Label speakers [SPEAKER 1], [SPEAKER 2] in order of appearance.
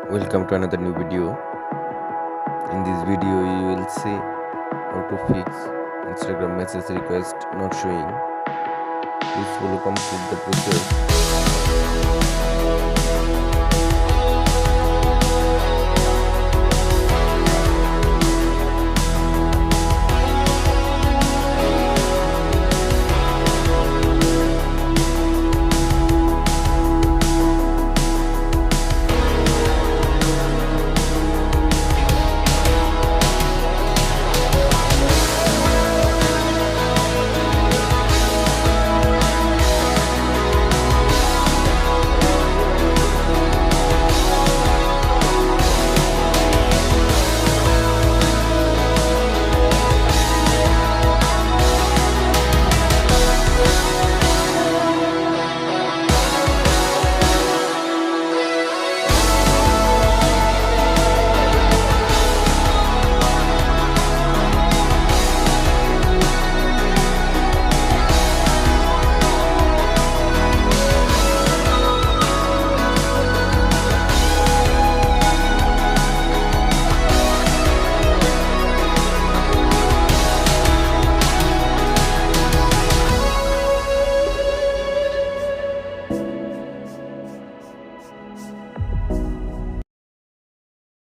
[SPEAKER 1] Welcome to another new video. In this video, you will see how to fix Instagram message request not showing. Please follow complete the process.